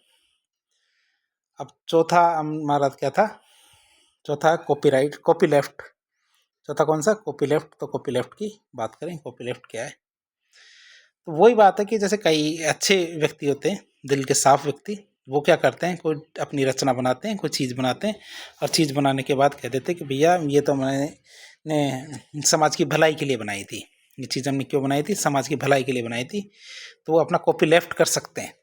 अब चौथा हमारा क्या था, चौथा कॉपीराइट, कॉपी लेफ्ट। चौथा कौन सा, कॉपी लेफ्ट। तो कॉपी लेफ्ट की बात करें, कॉपी लेफ्ट क्या है। तो वही बात है कि जैसे कई अच्छे व्यक्ति होते हैं, दिल के साफ व्यक्ति, वो क्या करते हैं, कोई अपनी रचना बनाते हैं, कोई चीज़ बनाते हैं, और चीज़ बनाने के बाद कह देते हैं कि भैया ये तो मैंने समाज की भलाई के लिए बनाई थी, ये चीज़ हमने क्यों बनाई थी, समाज की भलाई के लिए बनाई थी। तो वो अपना कॉपी लेफ्ट कर सकते हैं।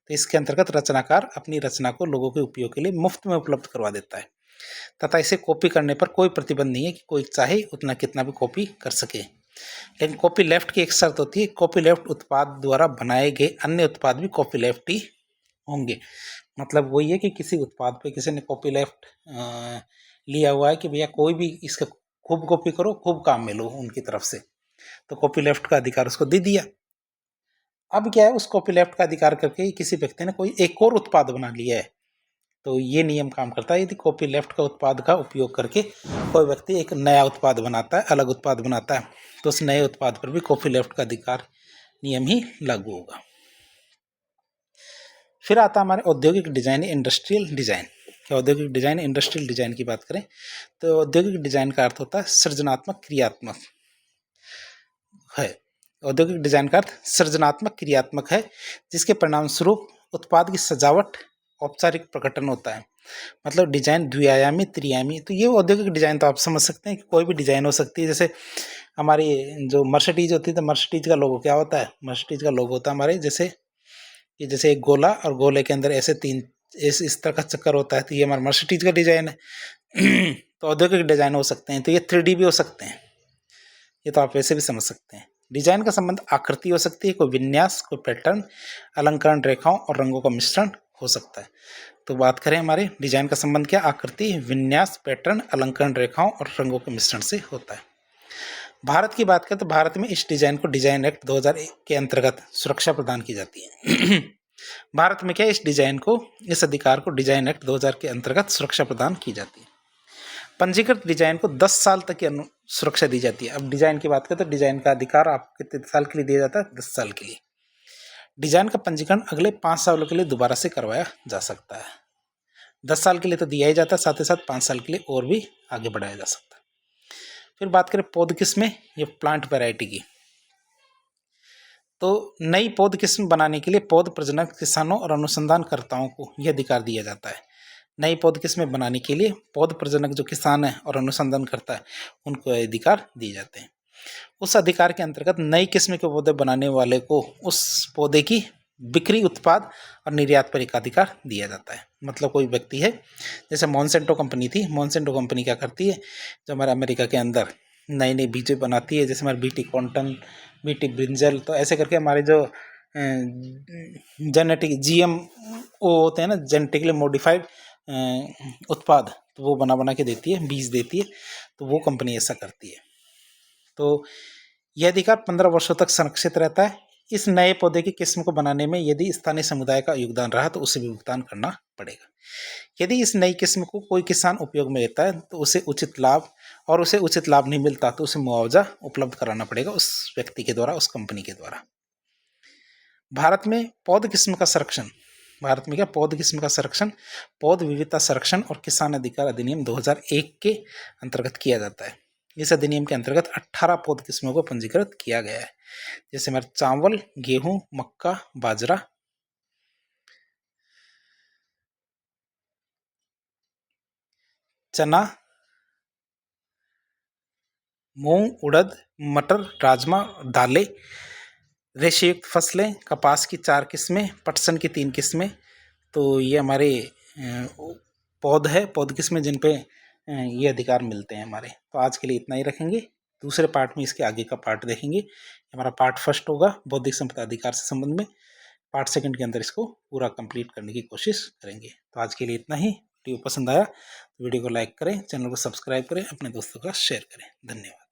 तो इसके अंतर्गत रचनाकार अपनी रचना को लोगों के उपयोग के लिए मुफ्त में उपलब्ध करवा देता है, तथा इसे कॉपी करने पर कोई प्रतिबंध नहीं है कि कोई चाहे उतना कितना भी कॉपी कर सके। लेकिन कॉपी लेफ्ट की एक शर्त होती है, कॉपी लेफ्ट उत्पाद द्वारा बनाए गए अन्य उत्पाद भी कॉपी लेफ्ट ही होंगे। मतलब वही है कि किसी उत्पाद पे किसी ने कॉपी लेफ्ट लिया हुआ है कि भैया कोई भी इसका खूब कॉपी करो, खूब काम में लो उनकी तरफ से, तो कॉपी लेफ्ट का अधिकार उसको दे दिया। अब क्या है, उस कॉपी लेफ्ट का अधिकार करके किसी व्यक्ति ने कोई एक और उत्पाद बना लिया है, तो ये नियम काम करता है। यदि कॉपी लेफ्ट का उत्पाद का उपयोग करके कोई व्यक्ति एक नया उत्पाद बनाता है, अलग उत्पाद बनाता है, तो उस नए उत्पाद पर भी कॉपी लेफ्ट का अधिकार नियम ही लागू होगा। फिर आता है हमारे औद्योगिक डिजाइन, इंडस्ट्रियल डिजाइन। क्या औद्योगिक डिजाइन, इंडस्ट्रियल डिजाइन की बात करें तो औद्योगिक डिजाइन का अर्थ होता है सृजनात्मक क्रियात्मक है। औद्योगिक डिजाइन का अर्थ सृजनात्मक क्रियात्मक है, जिसके परिणाम स्वरूप उत्पाद की सजावट औपचारिक प्रकटन होता है। मतलब डिजाइन द्विआयामी, त्रिआयामी। तो ये औद्योगिक डिजाइन तो आप समझ सकते हैं कि कोई भी डिजाइन हो सकती है। जैसे हमारी जो मर्सिडीज होती है, तो मर्सिडीज का लोगो क्या होता है, मर्सिडीज का लोगो होता है हमारे जैसे एक गोला, और गोले के अंदर ऐसे तीन इस तरह का चक्कर होता है, तो ये हमारा मर्सिडीज का डिजाइन है। तो औद्योगिक डिजाइन हो सकते हैं। तो ये 3D भी हो सकते हैं, ये तो आप वैसे भी समझ सकते हैं। डिजाइन का संबंध आकृति हो सकती है, कोई विन्यास, कोई पैटर्न, अलंकरण, रेखाओं और रंगों का मिश्रण हो सकता है। तो बात करें हमारे डिजाइन का संबंध क्या, आकृति, विन्यास, पैटर्न, अलंकरण, रेखाओं और रंगों के मिश्रण से होता है। भारत की बात करें तो भारत में इस डिजाइन को डिजाइन एक्ट 2001 के अंतर्गत सुरक्षा प्रदान की जाती है। भारत में क्या, इस डिजाइन को, इस अधिकार को डिजाइन एक्ट 2000 के अंतर्गत सुरक्षा प्रदान की जाती है। पंजीकृत डिजाइन को 10 साल तक की सुरक्षा दी जाती है। अब डिजाइन की बात करें तो डिजाइन का अधिकार आपको कितने साल के लिए दिया जाता है, 10 साल के लिए। डिजाइन का पंजीकरण अगले 5 सालों के लिए दोबारा से करवाया जा सकता है। 10 साल के लिए तो दिया ही जाता है, साथ ही साथ 5 साल के लिए और भी आगे बढ़ाया जा सकता है। फिर बात करें पौध किस्में या प्लांट वैरायटी की, तो नई पौध किस्म बनाने के लिए पौध प्रजनक किसानों और अनुसंधानकर्ताओं को यह अधिकार दिया जाता है। नई पौध किस्में बनाने के लिए पौध प्रजनक जो किसान है और अनुसंधान करता है, उनको अधिकार दिए जाते हैं। उस अधिकार के अंतर्गत नई किस्म के पौधे बनाने वाले को उस पौधे की बिक्री, उत्पाद और निर्यात पर एकाधिकार दिया जाता है। मतलब कोई व्यक्ति है, जैसे मॉन्सेंटो कंपनी थी, मॉन्सेंटो कंपनी क्या करती है, जो हमारे अमेरिका के अंदर नई नई बीजें बनाती है, जैसे हमारे बीटी कॉटन, बीटी ब्रिंजल, तो ऐसे करके हमारे जो जेनेटिक GMO होते हैं ना, जेनेटिकली मॉडिफाइड उत्पाद, तो वो बना बना के देती है, बीज देती है। तो वो कंपनी ऐसा करती है। तो यह अधिकार 15 वर्षों तक संरक्षित रहता है। इस नए पौधे की किस्म को बनाने में यदि स्थानीय समुदाय का योगदान रहा तो उसे भी भुगतान करना पड़ेगा। यदि इस नई किस्म को कोई किसान उपयोग में लेता है तो उसे उचित लाभ, और उसे उचित लाभ नहीं मिलता तो उसे मुआवजा उपलब्ध कराना पड़ेगा उस व्यक्ति के द्वारा, उस कंपनी के द्वारा। भारत में पौध किस्म का संरक्षण, भारत में क्या, पौध किस्म का संरक्षण पौध विविधता संरक्षण और किसान अधिकार अधिनियम 2001 के अंतर्गत किया जाता है। इस अधिनियम के अंतर्गत 18 पौध किस्मों को पंजीकृत किया गया है, जैसे हमारे चावल, गेहूं, मक्का, बाजरा, चना, मूंग, उड़द, मटर, राजमा, दालें, रेशेयुक्त फसलें, कपास की 4 किस्में, पटसन की 3 किस्में। तो ये हमारे पौध है, पौध किस्में जिन पे ये अधिकार मिलते हैं हमारे। तो आज के लिए इतना ही रखेंगे। दूसरे पार्ट में इसके आगे का पार्ट देखेंगे। हमारा पार्ट फर्स्ट होगा बौद्धिक संपदा अधिकार से संबंध में। पार्ट सेकंड के अंदर इसको पूरा कंप्लीट करने की कोशिश करेंगे। तो आज के लिए इतना ही। वीडियो पसंद आया तो वीडियो को लाइक करें, चैनल को सब्सक्राइब करें, अपने दोस्तों का शेयर करें। धन्यवाद।